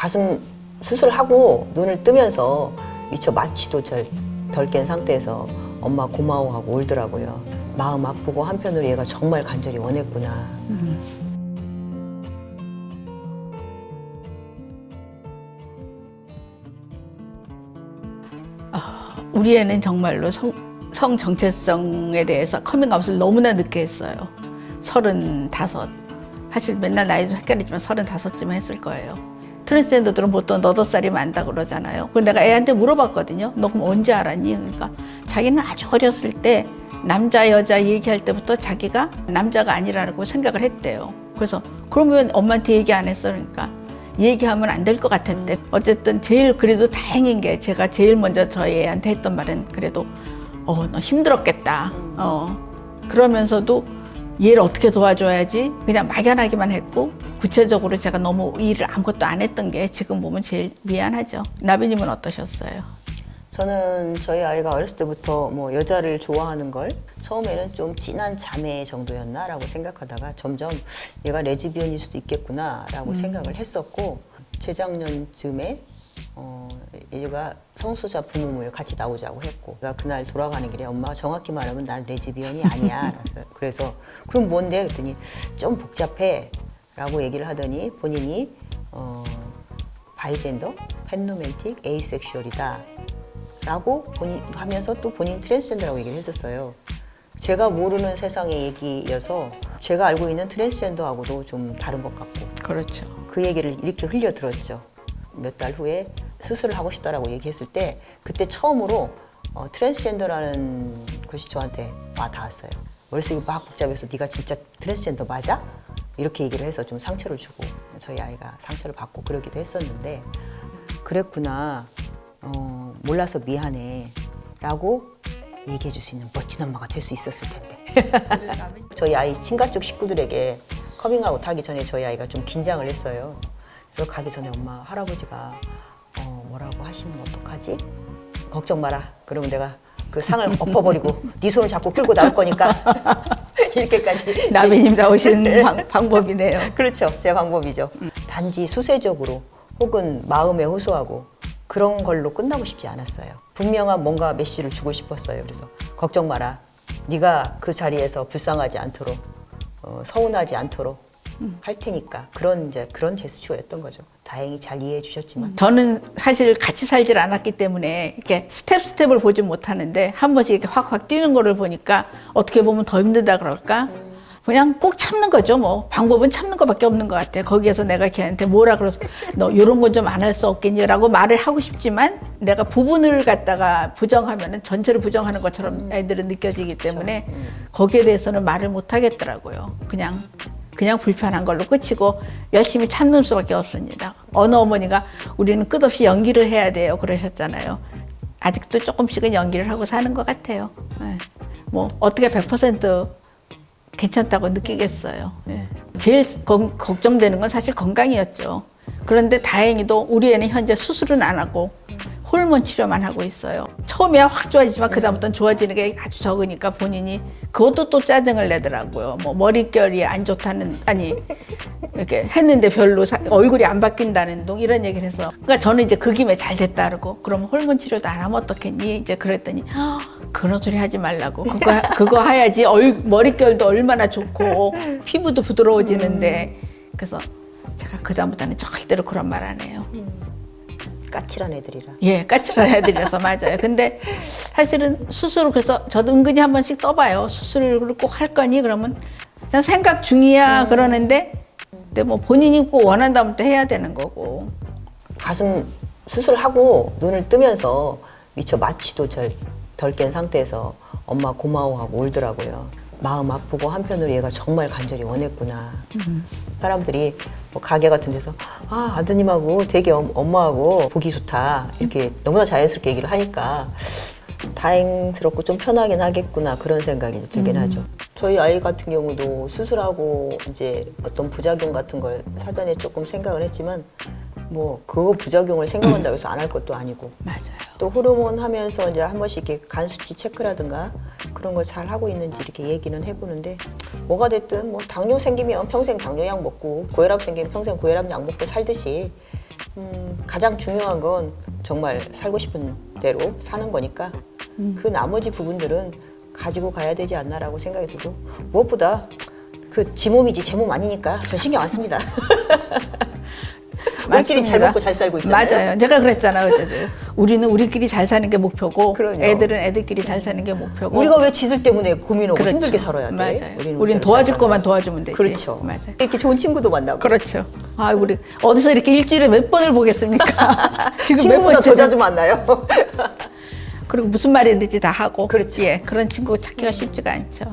가슴 수술하고 눈을 뜨면서 미처 마취도 덜 깬 상태에서 엄마 고마워하고 울더라고요. 마음 아프고 한편으로 얘가 정말 간절히 원했구나. 우리 애는 정말로 성 정체성에 대해서 커밍아웃을 너무나 늦게 했어요. 35. 사실 맨날 나이도 헷갈리지만 35쯤 했을 거예요. 트랜스젠더들은 보통 8살이 많다 그러잖아요. 그래서 내가 애한테 물어봤거든요. 너 그럼 언제 알았니? 그러니까 자기는 아주 어렸을 때 남자 여자 얘기할 때부터 자기가 남자가 아니라고 생각을 했대요. 그래서 그러면 엄마한테 얘기 안 했어? 그러니까 얘기하면 안 될 것 같았대. 어쨌든 제일 그래도 다행인 게 제가 제일 먼저 저희 애한테 했던 말은 그래도 너 힘들었겠다. 그러면서도 얘를 어떻게 도와줘야지 그냥 막연하기만 했고 구체적으로 제가 너무 일을 아무것도 안 했던 게 지금 보면 제일 미안하죠. 나비님은 어떠셨어요? 저는 저희 아이가 어렸을 때부터 뭐 여자를 좋아하는 걸 처음에는 좀 진한 자매 정도였나라고 생각하다가 점점 얘가 레즈비언일 수도 있겠구나라고 생각을 했었고, 재작년쯤에 얘가 성소자 부모를 같이 나오자고 했고, 내가 그날 돌아가는 길에 엄마가 정확히 말하면 난 레즈비언이 아니야. 그래서 그럼 뭔데? 그랬더니 좀 복잡해 라고 얘기를 하더니 본인이 바이젠더, 팬로맨틱, 에이섹슈얼이다 라고 하면서 또 본인 트랜스젠더라고 얘기를 했었어요. 제가 모르는 세상의 얘기여서 제가 알고 있는 트랜스젠더하고도 좀 다른 것 같고, 그렇죠. 그 얘기를 이렇게 흘려 들었죠. 몇 달 후에 수술을 하고 싶다라고 얘기했을 때 그때 처음으로 트랜스젠더라는 것이 저한테 와 닿았어요. 머릿속이 막 복잡해서 네가 진짜 트랜스젠더 맞아? 이렇게 얘기를 해서 좀 상처를 주고 저희 아이가 상처를 받고 그러기도 했었는데, 그랬구나, 몰라서 미안해 라고 얘기해 줄 수 있는 멋진 엄마가 될 수 있었을 텐데. 저희 아이 친가 쪽 식구들에게 커밍아웃 하기 전에 저희 아이가 좀 긴장을 했어요. 그래서 가기 전에 엄마 할아버지가 뭐라고 하시면 어떡하지? 걱정 마라. 그러면 내가 그 상을 엎어버리고 네 손을 잡고 끌고 나올 거니까. 이렇게까지. 나비님 나오신 방법이네요. 그렇죠. 제 방법이죠. 단지 수세적으로 혹은 마음에 호소하고 그런 걸로 끝나고 싶지 않았어요. 분명한 뭔가 메시지를 주고 싶었어요. 그래서 걱정 마라. 네가 그 자리에서 불쌍하지 않도록, 서운하지 않도록 할 테니까. 그런 제스처였던 거죠. 다행히 잘 이해해 주셨지만. 저는 사실 같이 살질 않았기 때문에 이렇게 스텝을 보지 못하는데 한 번씩 이렇게 확 뛰는 거를 보니까 어떻게 보면 더 힘들다 그럴까? 그냥 꼭 참는 거죠. 뭐 방법은 참는 것밖에 없는 것 같아요. 거기에서 내가 걔한테 뭐라 그래서 너 이런 건 좀 안 할 수 없겠니라고 말을 하고 싶지만 내가 부분을 갖다가 부정하면은 전체를 부정하는 것처럼 애들은 느껴지기 때문에 거기에 대해서는 말을 못 하겠더라고요. 그냥 불편한 걸로 끝이고 열심히 참는 수밖에 없습니다. 어느 어머니가 우리는 끝없이 연기를 해야 돼요 그러셨잖아요. 아직도 조금씩은 연기를 하고 사는 것 같아요. 네. 뭐 어떻게 100% 괜찮다고 느끼겠어요. 네. 제일 걱정되는 건 사실 건강이었죠. 그런데 다행히도 우리 애는 현재 수술은 안 하고 호르몬 치료만 하고 있어요. 처음에야 확 좋아지지만 그다음부터는 좋아지는 게 아주 적으니까 본인이 그것도 또 짜증을 내더라고요. 뭐 머릿결이 안 좋다는, 아니 이렇게 했는데 별로 얼굴이 안 바뀐다는 둥 이런 얘기를 해서, 그러니까 저는 이제 그 김에 잘 됐다 그러고 그럼 호르몬 치료도 안 하면 어떻겠니? 이제 그랬더니 그런 소리 하지 말라고. 그거 해야지 머릿결도 얼마나 좋고 피부도 부드러워지는데. 그래서 제가 그다음부터는 절대로 그런 말 안 해요. 까칠한 애들이라. 예, 까칠한 애들이라서 맞아요. 근데 사실은 수술을, 그래서 저도 은근히 한 번씩 떠봐요. 수술을 꼭 할 거니? 그러면 그냥 생각 중이야 그러는데, 근데 뭐 본인이 꼭 원한다면 또 해야 되는 거고. 가슴 수술하고 눈을 뜨면서 미처 마취도 덜 깬 상태에서 엄마 고마워하고 울더라고요. 마음 아프고 한편으로 얘가 정말 간절히 원했구나. 사람들이 뭐 가게 같은 데서 아드님하고 되게 엄마하고 보기 좋다 이렇게 너무나 자연스럽게 얘기를 하니까 다행스럽고 좀 편하긴 하겠구나 그런 생각이 들긴 하죠. 저희 아이 같은 경우도 수술하고 이제 어떤 부작용 같은 걸 사전에 조금 생각을 했지만 뭐 그거 부작용을 생각한다고 해서 안 할 것도 아니고, 맞아요. 또 호르몬 하면서 이제 한 번씩 이렇게 간 수치 체크라든가 그런 걸 잘 하고 있는지 이렇게 얘기는 해보는데, 뭐가 됐든 뭐 당뇨 생기면 평생 당뇨약 먹고 고혈압 생기면 평생 고혈압 약 먹고 살듯이 가장 중요한 건 정말 살고 싶은 대로 사는 거니까 그 나머지 부분들은 가지고 가야 되지 않나라고 생각이 들고 무엇보다 그 지 몸이지 제 몸 아니니까 저 신경 안 씁니다. 우리끼리 잘 맞습니다. 먹고 잘 살고 있잖아요. 맞아요. 제가 그랬잖아요. 어제도. 우리는 우리끼리 잘 사는 게 목표고 그럼요. 애들은 애들끼리 잘 사는 게 목표고 우리가 왜 지들 때문에 고민하고 그렇죠. 힘들게 살아야 돼? 맞아요. 우리는 우린 잘 도와줄 살아요. 것만 도와주면 되지. 그렇죠. 맞아요. 이렇게 좋은 친구도 만나고. 그렇죠. 아, 우리 어디서 이렇게 일주일에 몇 번을 보겠습니까? 지금 몇 친구보다 더 번째? 자주 만나요. 그리고 무슨 말이 있는지 다 하고. 그렇죠. 예, 그런 친구 찾기가 쉽지가 않죠.